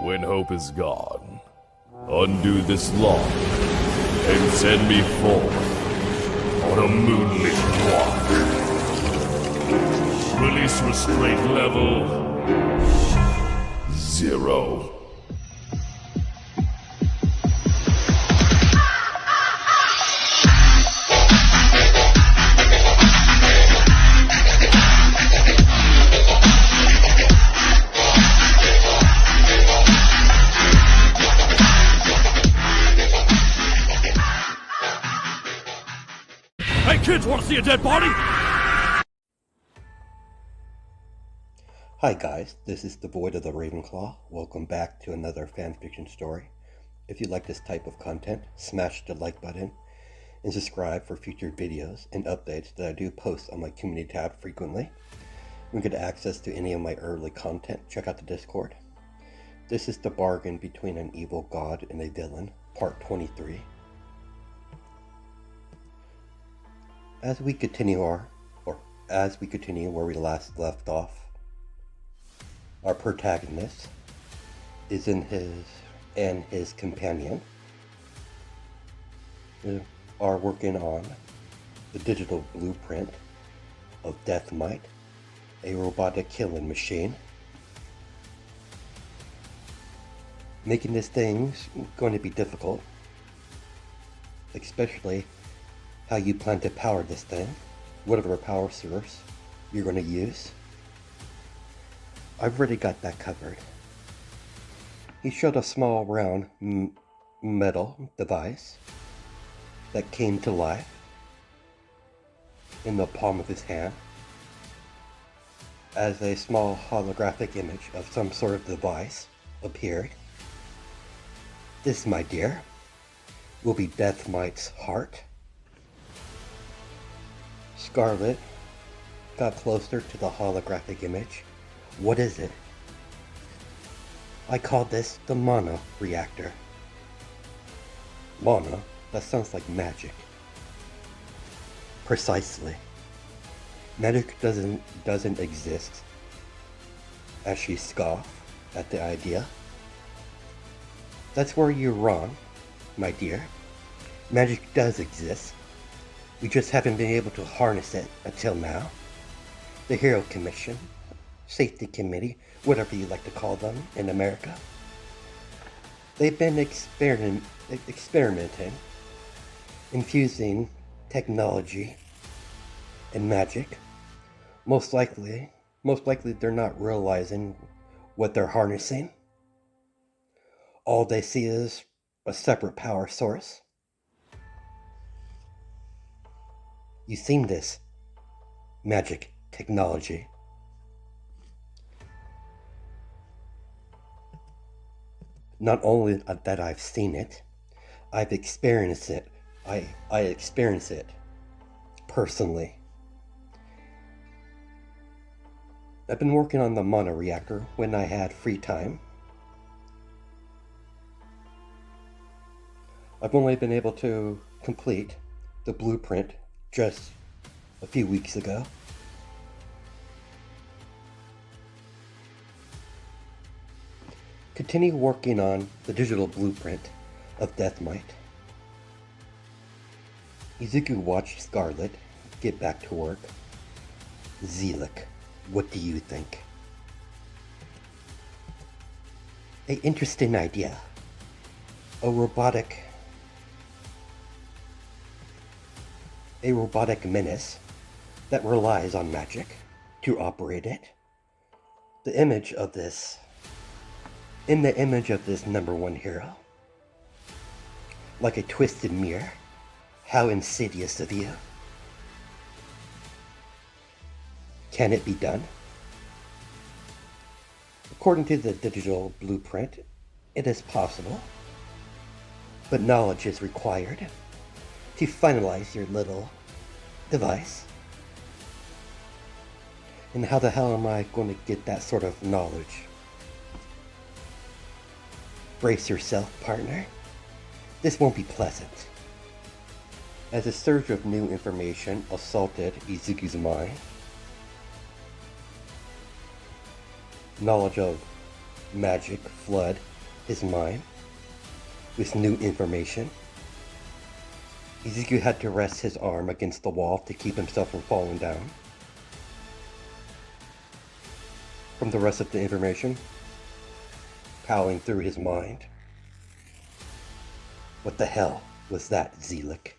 When hope is gone, undo this lock and send me forth on a moonlit walk. Release restraint level 0. Hey kids, wanna see a dead body? Hi guys, this is the Void of the Ravenclaw. Welcome back to another fanfiction story. If you like this type of content, smash the like button and subscribe for future videos and updates that I do post on my community tab frequently. When you get access to any of my early content, check out the Discord. This is the bargain between an evil god and a villain, part 23. As we continue where we last left off, our protagonist is his companion are working on the digital blueprint of Deathmite, a robotic killing machine. Making this thing's going to be difficult, especially how you plan to power this thing, whatever power source you're going to use. I've already got that covered. He showed a small round metal device that came to life in the palm of his hand as a small holographic image of some sort of device appeared. This, my dear, will be Deathmite's heart. Scarlet got closer to the holographic image. What is it? I call this the Mana Reactor. Mana? That sounds like magic. Precisely. Magic doesn't exist. As she scoffed at the idea. That's where you're wrong, my dear. Magic does exist. We just haven't been able to harness it until now. The Hero Commission, Safety Committee, whatever you like to call them in America. They've been experimenting, infusing technology and magic. Most likely they're not realizing what they're harnessing. All they see is a separate power source. You've seen this magic technology. Not only that I've seen it, I've experienced it. I experience it personally. I've been working on the Mana Reactor when I had free time. I've only been able to complete the blueprint just a few weeks ago. Continue working on the digital blueprint of Deathmite. Izuku watched Scarlet get back to work. Zelik, what do you think? An interesting idea. A robotic menace that relies on magic to operate it. In the image of this number one hero, like a twisted mirror. How insidious of you. Can it be done? According to the digital blueprint, it is possible, but knowledge is required to finalize your little device. And how the hell am I going to get that sort of knowledge? Brace yourself, partner. This won't be pleasant. As a surge of new information assaulted Izuku's mind, knowledge of magic flood his mind with new information. Izuku had to rest his arm against the wall to keep himself from falling down. From the rest of the information piling through his mind. What the hell was that, Zelik?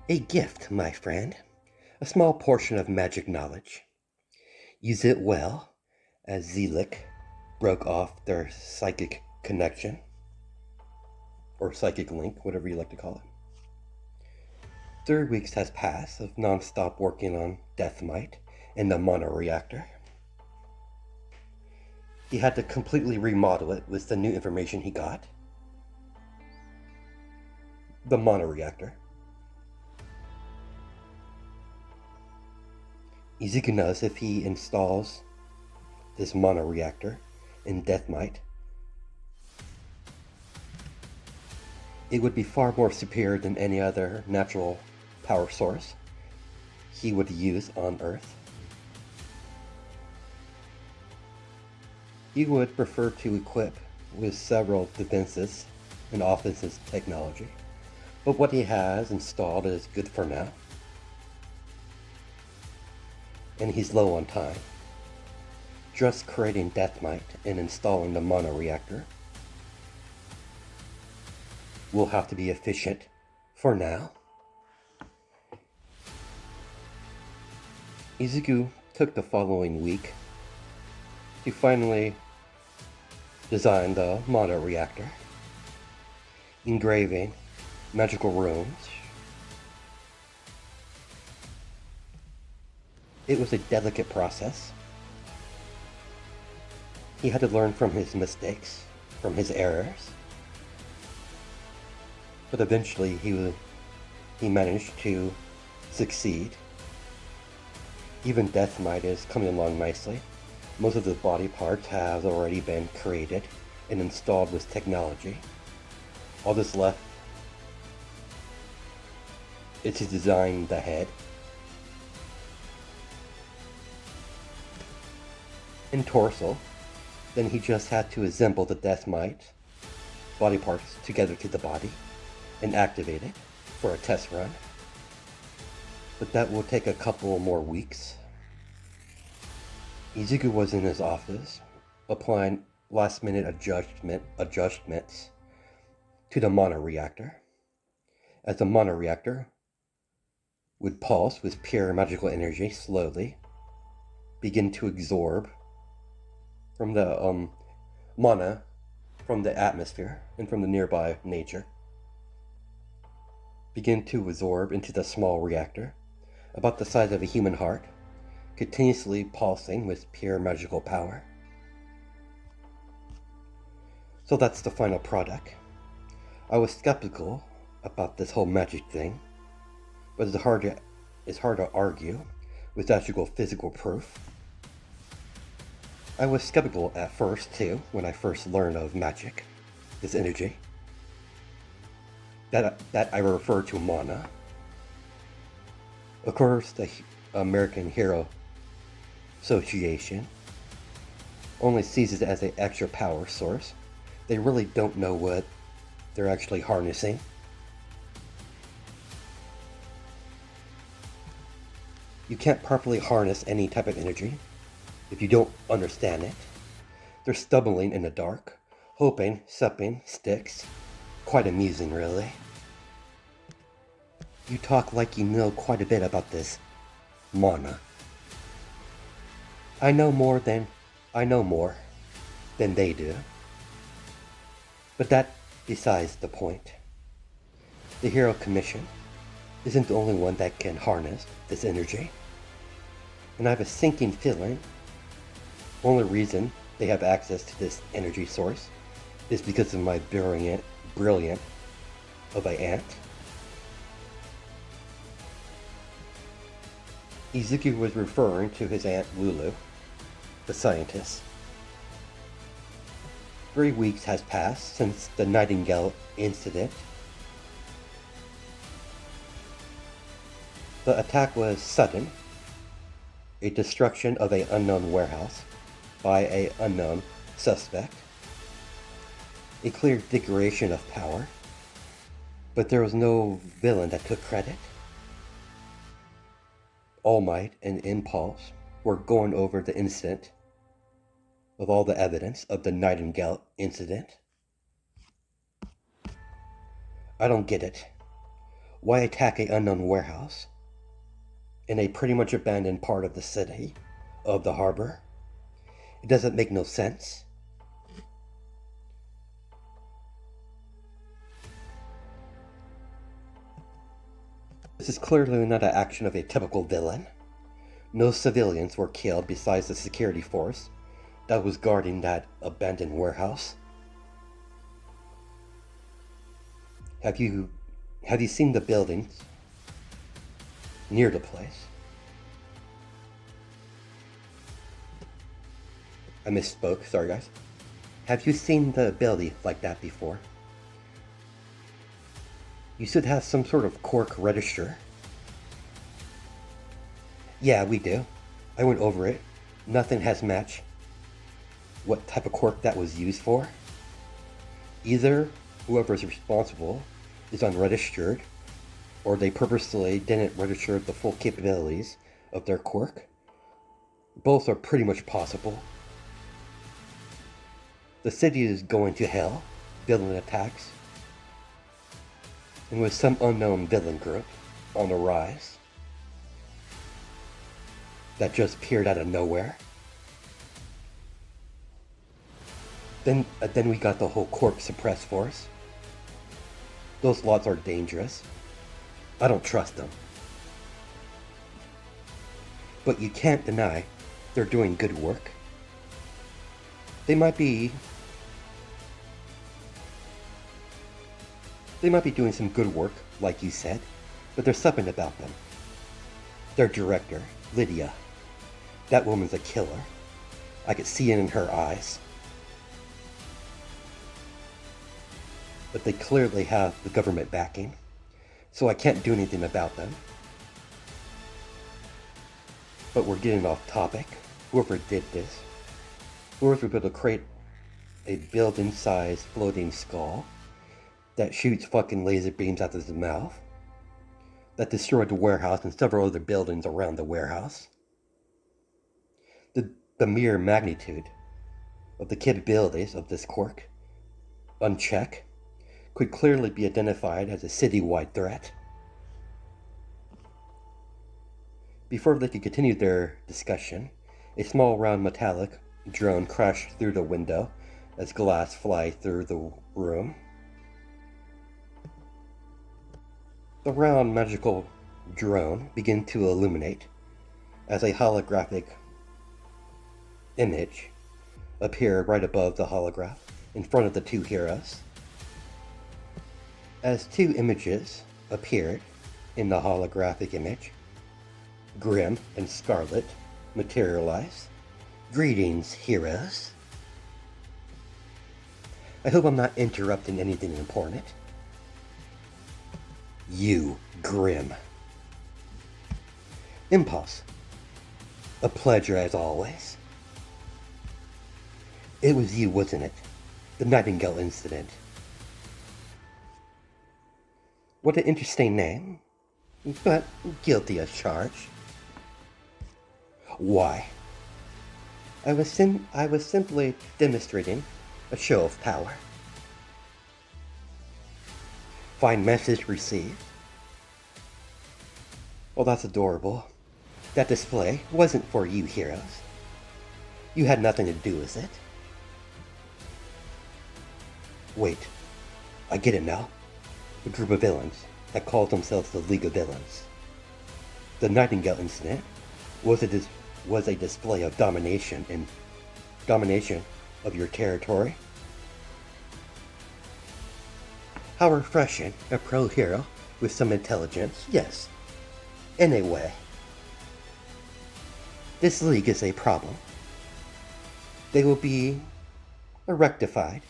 A gift, my friend. A small portion of magic knowledge. Use it well, as Zelik broke off their psychic connection. Or psychic link, whatever you like to call it. 3 weeks has passed of non-stop working on Deathmite and the mono-reactor. He had to completely remodel it with the new information he got. The mono-reactor. Izuku knows if he installs this mono-reactor in Deathmite, it would be far more superior than any other natural power source he would use on Earth. He would prefer to equip with several defenses and offensive technology, but what he has installed is good for now. And he's low on time. Just creating Deathmite and installing the mono-reactor will have to be efficient for now. Izuku took the following week to finally design the mono-reactor, engraving magical runes. It was a delicate process. He had to learn from his mistakes, from his errors. But eventually he managed to succeed. Even Deathmite is coming along nicely. Most of the body parts have already been created and installed with technology. All that's left is to design the head and torso. Then he just had to assemble the Deathmite body parts together to the body and activate it for a test run. But that will take a couple more weeks. Izuku was in his office, applying last-minute adjustments to the mono-reactor, as the mono-reactor would pulse with pure magical energy slowly, begin to absorb from the mana from the atmosphere and from the nearby nature, begin to absorb into the small reactor, about the size of a human heart, continuously pulsing with pure magical power. So that's the final product. I was skeptical about this whole magic thing, but it's hard to argue with actual physical proof. I was skeptical at first too, when I first learned of magic, this energy, that I refer to mana. Of course, the American Hero Association only sees it as an extra power source. They really don't know what they're actually harnessing. You can't properly harness any type of energy if you don't understand it. They're stumbling in the dark, hoping something sticks. Quite amusing, really. You talk like you know quite a bit about this mana. I know more than they do. But that besides the point. The Hero Commission isn't the only one that can harness this energy. And I have a sinking feeling the only reason they have access to this energy source is because of my brilliant of an aunt. Izuku was referring to his Aunt Lulu, the scientist. 3 weeks has passed since the Nightingale incident. The attack was sudden, a destruction of an unknown warehouse, by a unknown suspect. A clear declaration of power, but there was no villain that took credit. All Might and Impulse were going over the incident of all the evidence of the Nightingale incident. I don't get it. Why attack an unknown warehouse in a pretty much abandoned part of the city, of the harbor? It doesn't make no sense. This is clearly not an action of a typical villain. No civilians were killed besides the security force that was guarding that abandoned warehouse. Have you seen the buildings near the place? I misspoke, sorry guys. Have you seen the building like that before? You should have some sort of cork register. Yeah, we do. I went over it. Nothing has matched what type of cork that was used for. Either whoever is responsible is unregistered, or they purposely didn't register the full capabilities of their cork. Both are pretty much possible. The city is going to hell, villain attacks, and with some unknown villain group on the rise that just appeared out of nowhere. Then we got the whole corp suppress force. Those lots are dangerous. I don't trust them. But you can't deny they're doing good work. They might be doing some good work, like you said, but there's something about them. Their director, Lydia, that woman's a killer. I could see it in her eyes. But they clearly have the government backing, so I can't do anything about them. But we're getting off topic. Whoever did this, whoever was able to create a building-sized floating skull that shoots fucking laser beams out of his mouth, that destroyed the warehouse and several other buildings around the warehouse. The mere magnitude of the capabilities of this cork, unchecked, could clearly be identified as a citywide threat. Before they could continue their discussion, a small round metallic drone crashed through the window as glass flies through the room. The round magical drone began to illuminate as a holographic image appeared right above the holograph in front of the two heroes. As two images appeared in the holographic image, Grim and Scarlet materialized. Greetings, heroes. I hope I'm not interrupting anything important. You, Grim. Impulse. A pleasure as always. It was you, wasn't it? The Nightingale incident. What an interesting name, but guilty as charged. Why? I was simply demonstrating a show of power. Fine message received. Well, that's adorable. That display wasn't for you heroes. You had nothing to do with it. Wait, I get it now. A group of villains that called themselves the League of Villains. The Nightingale incident was a display of domination of your territory. How refreshing, a pro-hero with some intelligence, yes. Anyway, this league is a problem. They will be rectified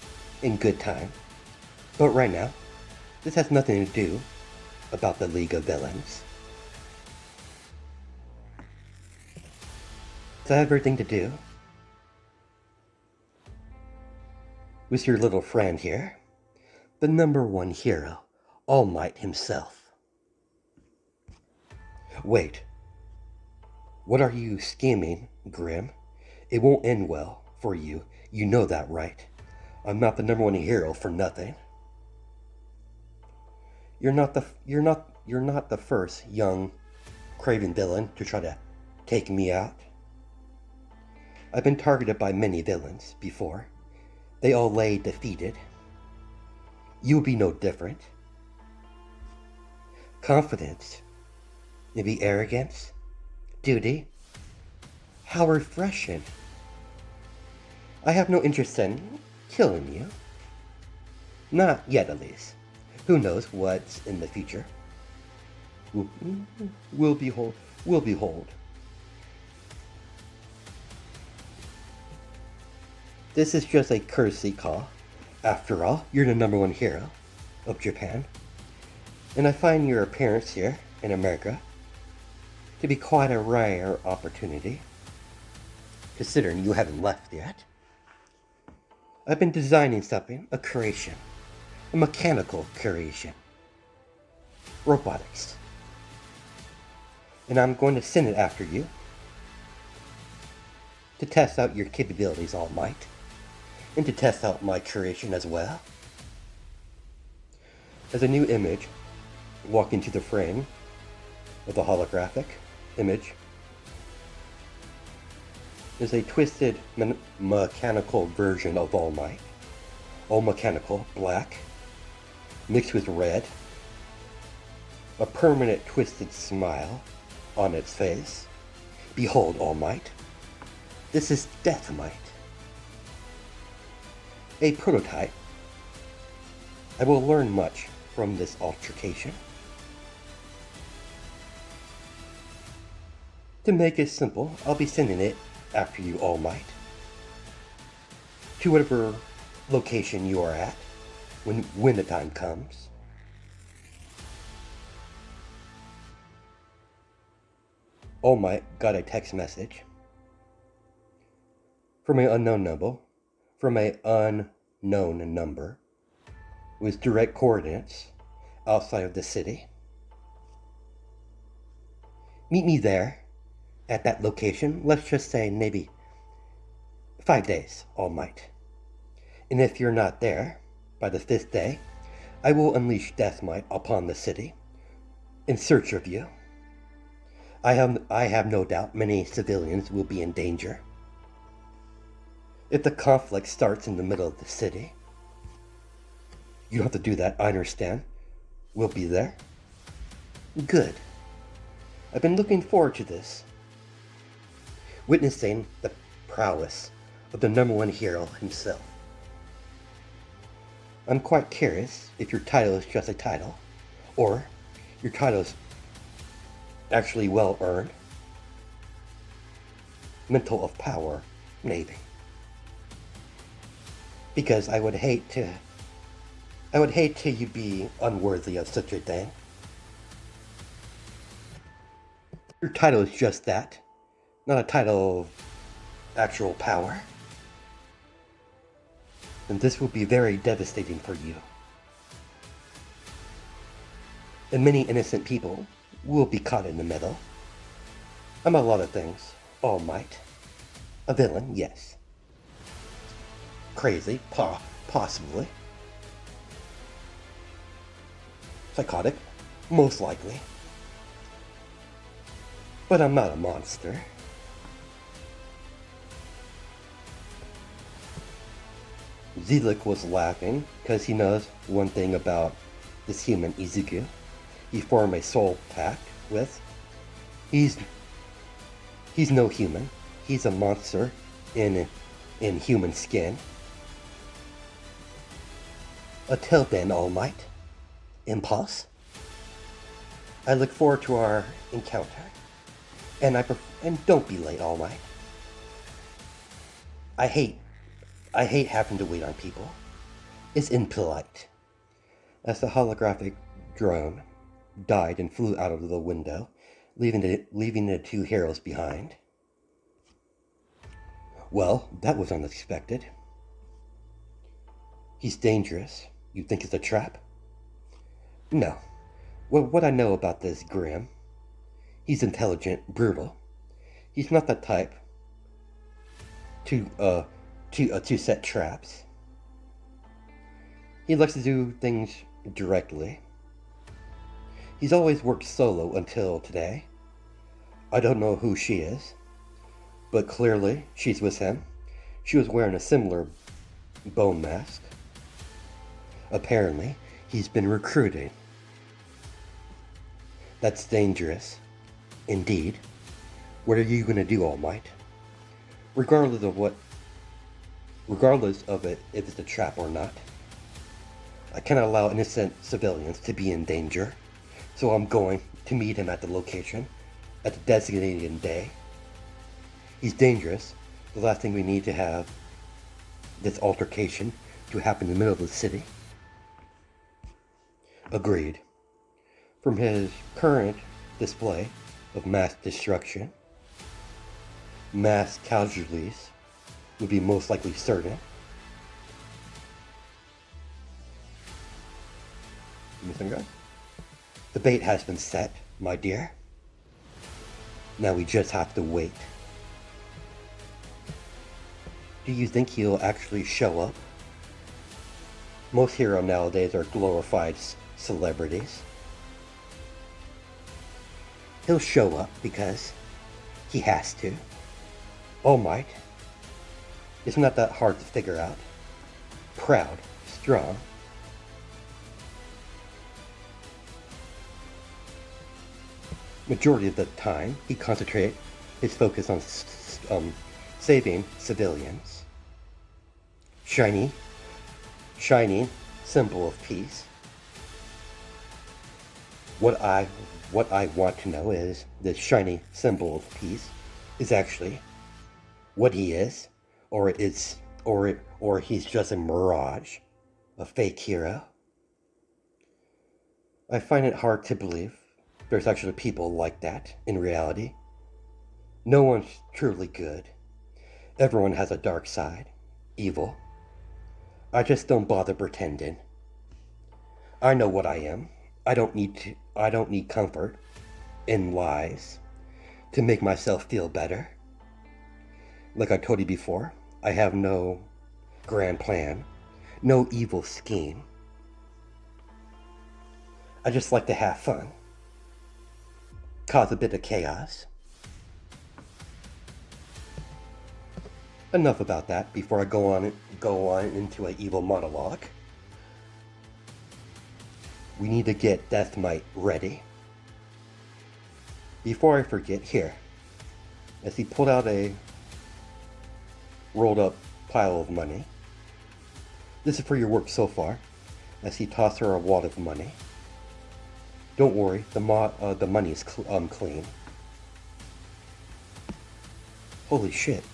in good time, but right now, this has nothing to do about the League of Villains. Does that have everything to do with your little friend here, the #1 hero, All Might himself. Wait, what are you scheming, Grim? It won't end well for you. You know that, right? I'm not the #1 hero for nothing. You're not the first young craven villain to try to take me out. I've been targeted by many villains before. They all lay defeated. You'll be no different. Confidence, maybe arrogance, duty. How refreshing. I have no interest in killing you. Not yet, at least. Who knows what's in the future? We'll behold. This is just a courtesy call. After all, you're the #1 hero of Japan. And I find your appearance here in America to be quite a rare opportunity, considering you haven't left yet. I've been designing something, a creation, a mechanical creation, robotics. And I'm going to send it after you to test out your capabilities, All Might, and to test out my creation as well. As a new image walk into the frame of the holographic image is a twisted mechanical version of All Might. All mechanical, black, mixed with red, a permanent twisted smile on its face. Behold, All Might. This is Death Might. A prototype. I will learn much from this altercation. To make it simple, I'll be sending it after you, All Might, to whatever location you are at when the time comes. All Might got a text message from an unknown number with direct coordinates outside of the city. Meet me there at that location, let's just say maybe 5 days, All Might. And if you're not there by the 5th day, I will unleash Death Might upon the city in search of you. I have no doubt many civilians will be in danger. If the conflict starts in the middle of the city, you don't have to do that, I understand. We'll be there. Good. I've been looking forward to this. Witnessing the prowess of the #1 hero himself. I'm quite curious if your title is just a title, or your title is actually well earned. Mental of power, maybe. Because I would hate to you be unworthy of such a thing. Your title is just that, not a title of actual power. And this will be very devastating for you. And many innocent people will be caught in the middle. I'm a lot of things, All Might. A villain, yes. Crazy, possibly. Psychotic, most likely. But I'm not a monster. Zelik was laughing because he knows one thing about this human Izuku. He formed a soul pact with. He's no human. He's a monster in human skin. Until then, All Might. Impulse. I look forward to our encounter. And don't be late, All Might. I hate having to wait on people. It's impolite. As the holographic drone died and flew out of the window, leaving the two heroes behind. Well, that was unexpected. He's dangerous. You think it's a trap? No. Well, what I know about this Grimm, he's intelligent, brutal. He's not the type to set traps. He likes to do things directly. He's always worked solo until today. I don't know who she is, but clearly she's with him. She was wearing a similar bone mask. Apparently, he's been recruited. That's dangerous. Indeed. What are you going to do, All Might? Regardless of it, if it's a trap or not, I cannot allow innocent civilians to be in danger, so I'm going to meet him at the location at the designated day. He's dangerous. The last thing we need to have this altercation to happen in the middle of the city. Agreed. From his current display of mass destruction, mass casualties would be most likely certain. Listen, guys. The bait has been set, my dear. Now we just have to wait. Do you think he'll actually show up? Most heroes nowadays are glorified celebrities. He'll show up because he has to. All Might. It's not that hard to figure out. Proud, strong. Majority of the time, he concentrates his focus on saving civilians. Shining symbol of peace. What I want to know is this shiny symbol of peace is actually what he is, or he's just a mirage, a fake hero. I find it hard to believe there's actually people like that in reality. No one's truly good. Everyone has a dark side, evil. I just don't bother pretending. I know what I am. I don't need comfort in lies to make myself feel better. Like I told you before, I have no grand plan, no evil scheme. I just like to have fun, cause a bit of chaos. Enough about that before I go on into an evil monologue. We need to get Death Might ready. Before I forget, here, as he pulled out a rolled up pile of money. This is for your work so far, as he tossed her a wad of money. Don't worry, the money is clean. Holy shit.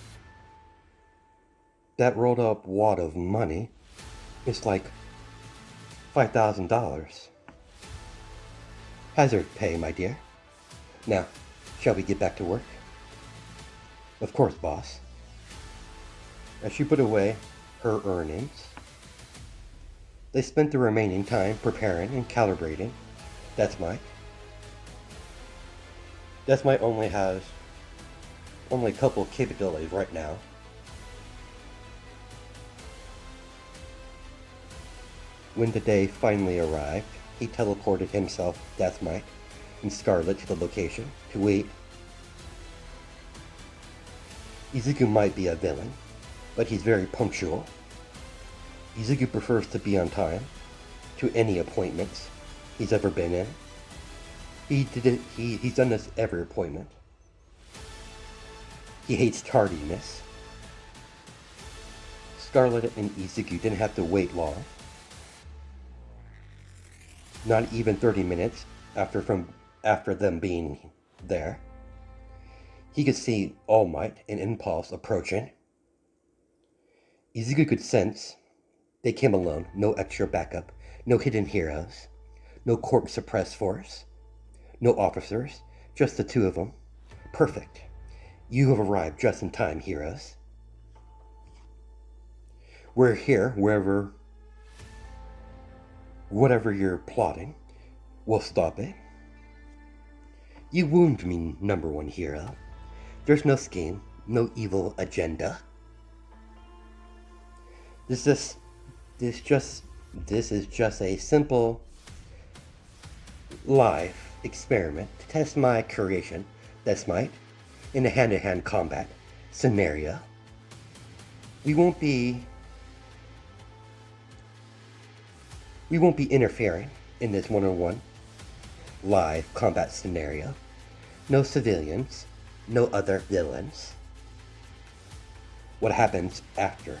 That rolled up wad of money is like $5,000. Hazard pay, my dear. Now, shall we get back to work? Of course, boss. As she put away her earnings, they spent the remaining time preparing and calibrating Death Might. Death Might only has a couple of capabilities right now. When the day finally arrived, he teleported himself, Death Might, and Scarlet to the location to wait. Izuku might be a villain, but he's very punctual. Izuku prefers to be on time to any appointments he's ever been in. He's done this every appointment. He hates tardiness. Scarlet and Izuku didn't have to wait long. Not even 30 minutes after them being there. He could see All Might and Impulse approaching. Izuku could sense they came alone, no extra backup, no hidden heroes, no court suppressed force, no officers, just the two of them. Perfect. You have arrived just in time, heroes. We're here wherever Whatever you're plotting, we'll stop it. You wound me, number one hero. There's no scheme, no evil agenda. This is just a simple live experiment to test my creation, Deathmite, in a hand-to-hand combat scenario. We won't be interfering in this one-on-one live combat scenario. No civilians, no other villains. What happens after?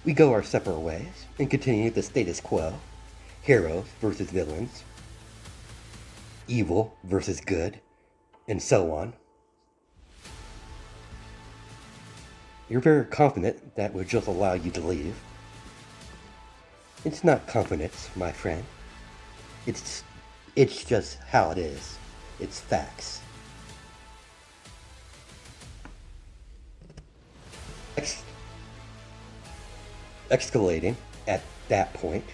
We go our separate ways and continue the status quo. Heroes versus villains. Evil versus good. And so on. You're very confident that would just allow you to leave. It's not confidence, my friend. It's just how it is. It's facts. Escalating at that point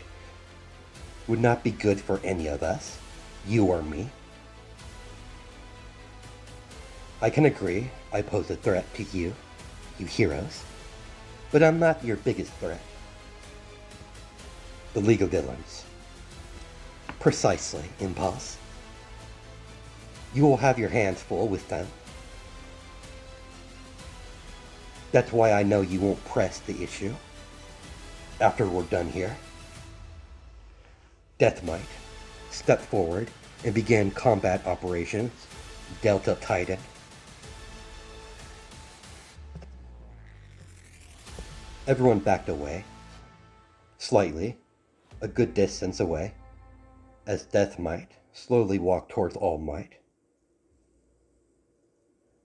would not be good for any of us, you or me. I can agree I pose a threat to you heroes, but I'm not your biggest threat. The League of Villains. Precisely, Impulse. You will have your hands full with them. That's why I know you won't press the issue. After we're done here, Deathmite stepped forward and began combat operations, Delta Titan. Everyone backed away, slightly, a good distance away, as Deathmite slowly walked towards All Might,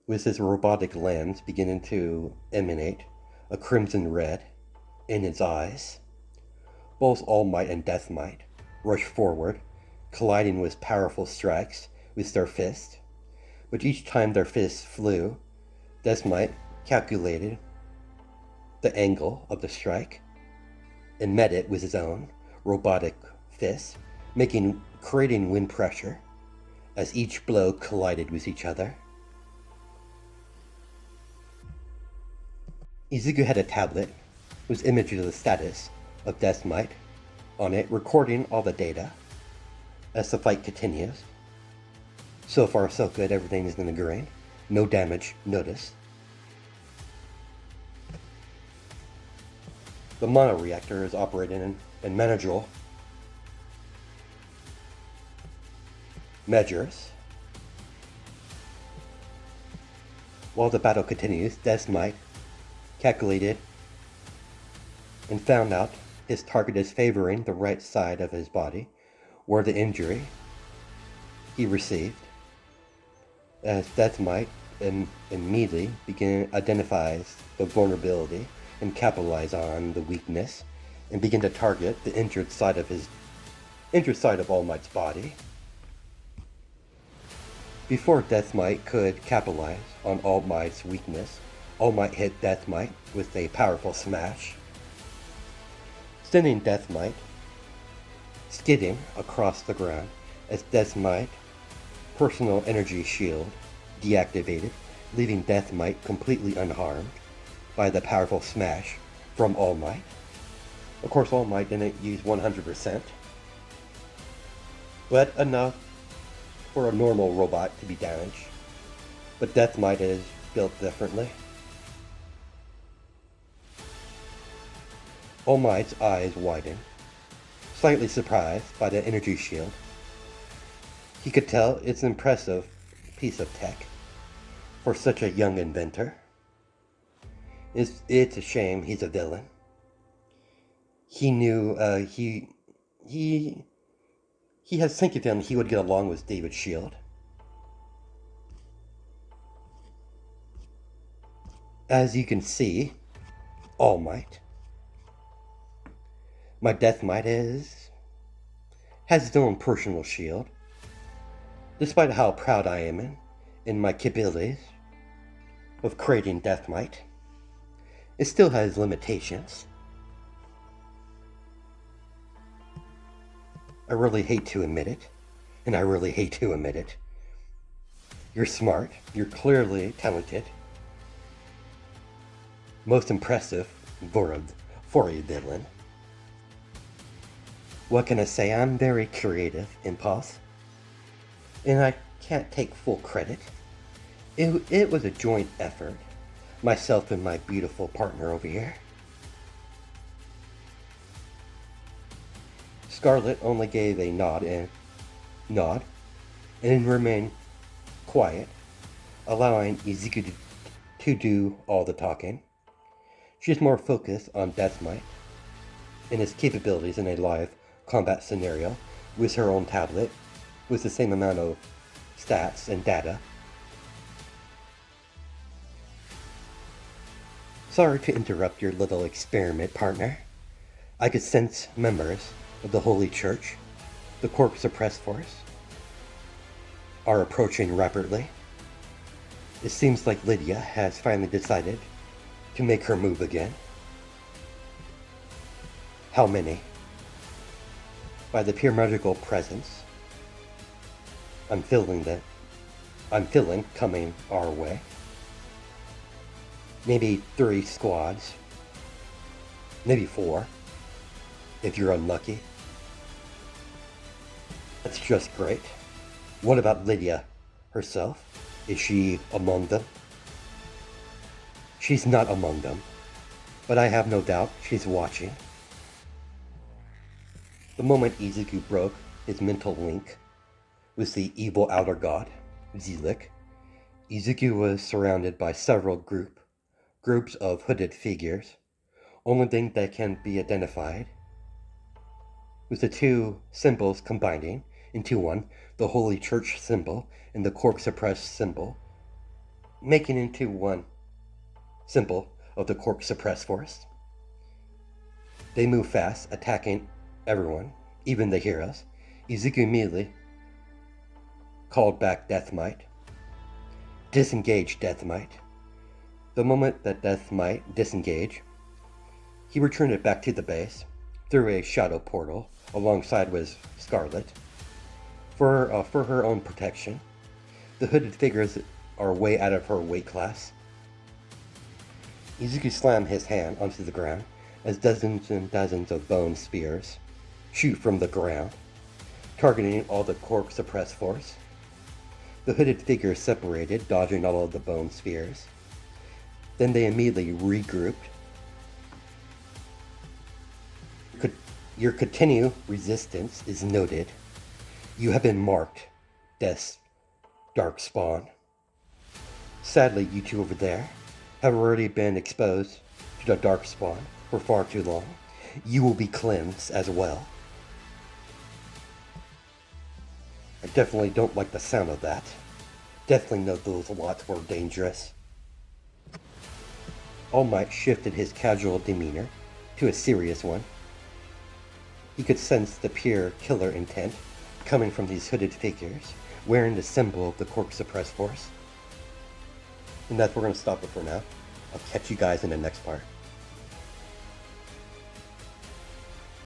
with his robotic lens beginning to emanate a crimson red in his eyes. Both All Might and Deathmite rushed forward, colliding with powerful strikes with their fists, but each time their fists flew, Deathmite calculated the angle of the strike and met it with his own robotic fist, creating wind pressure as each blow collided with each other. Izuku had a tablet with images of the status of Deathmite on it, recording all the data as the fight continues. So far so good, everything is in the green. No damage noticed. The mono-reactor is operating in manageable measures. While the battle continues, Deathmite calculated and found out his target is favoring the right side of his body, where the injury he received, as Deathmite immediately identifies the vulnerability and capitalize on the weakness and begin to target the injured side of All Might's body. Before Deathmite could capitalize on All Might's weakness, All Might hit Deathmite with a powerful smash, sending Deathmite skidding across the ground as Deathmite's personal energy shield deactivated, leaving Deathmite completely unharmed by the powerful smash from All Might. Of course, All Might didn't use 100%, but enough for a normal robot to be damaged. But Deathmite is built differently. All Might's eyes widen, slightly surprised by the energy shield. He could tell it's an impressive piece of tech for such a young inventor. It's a shame he's a villain. He knew he has thinking him he would get along with David Shield. As you can see, All Might, my Deathmite has its own personal shield. Despite how proud I am in my capabilities of creating Deathmite, it still has limitations. I really hate to admit it, and I really hate to admit it. You're smart, you're clearly talented. Most impressive for a villain. What can I say? I'm very creative, Impulse. And I can't take full credit. It was a joint effort. Myself and my beautiful partner over here. Scarlet only gave a nod and remained quiet, allowing Izuku to do all the talking. She's more focused on Deathmite and his capabilities in a live combat scenario with her own tablet with the same amount of stats and data. Sorry to interrupt your little experiment, partner. I could sense members of the Holy Church, the Corp Suppress Force, are approaching rapidly. It seems like Lydia has finally decided to make her move again. How many? By the pure magical presence I'm feeling coming our way. Maybe 3 squads. Maybe 4, if you're unlucky. That's just great. What about Lydia herself? Is she among them? She's not among them, but I have no doubt she's watching. The moment Izuku broke his mental link with the evil outer god, Zelik, Izuku was surrounded by several groups of hooded figures. Only thing that can be identified with the 2 symbols combining into one, the Holy Church symbol and the Corp Suppress symbol, making into one symbol of the Corp Suppress Force. They move fast, attacking everyone, even the heroes. Izuku immediately called back Deathmite. Disengage Deathmite. The moment that Deathmite disengaged, he returned it back to the base through a shadow portal alongside with Scarlet. For her own protection, the hooded figures are way out of her weight class. Izuku slammed his hand onto the ground as dozens and dozens of bone spears shoot from the ground, targeting all the Corp Suppress Force. The hooded figures separated, dodging all of the bone spears. Then they immediately regrouped. Your continued resistance is noted. You have been marked, Death's Darkspawn. Sadly, you 2 over there have already been exposed to the Darkspawn for far too long. You will be cleansed as well. I definitely don't like the sound of that. Definitely know those lots were dangerous. All Might shifted his casual demeanor to a serious one. He could sense the pure killer intent coming from these hooded figures, wearing the symbol of the Corp Suppress Force. And that's where we're going to stop it for now. I'll catch you guys in the next part.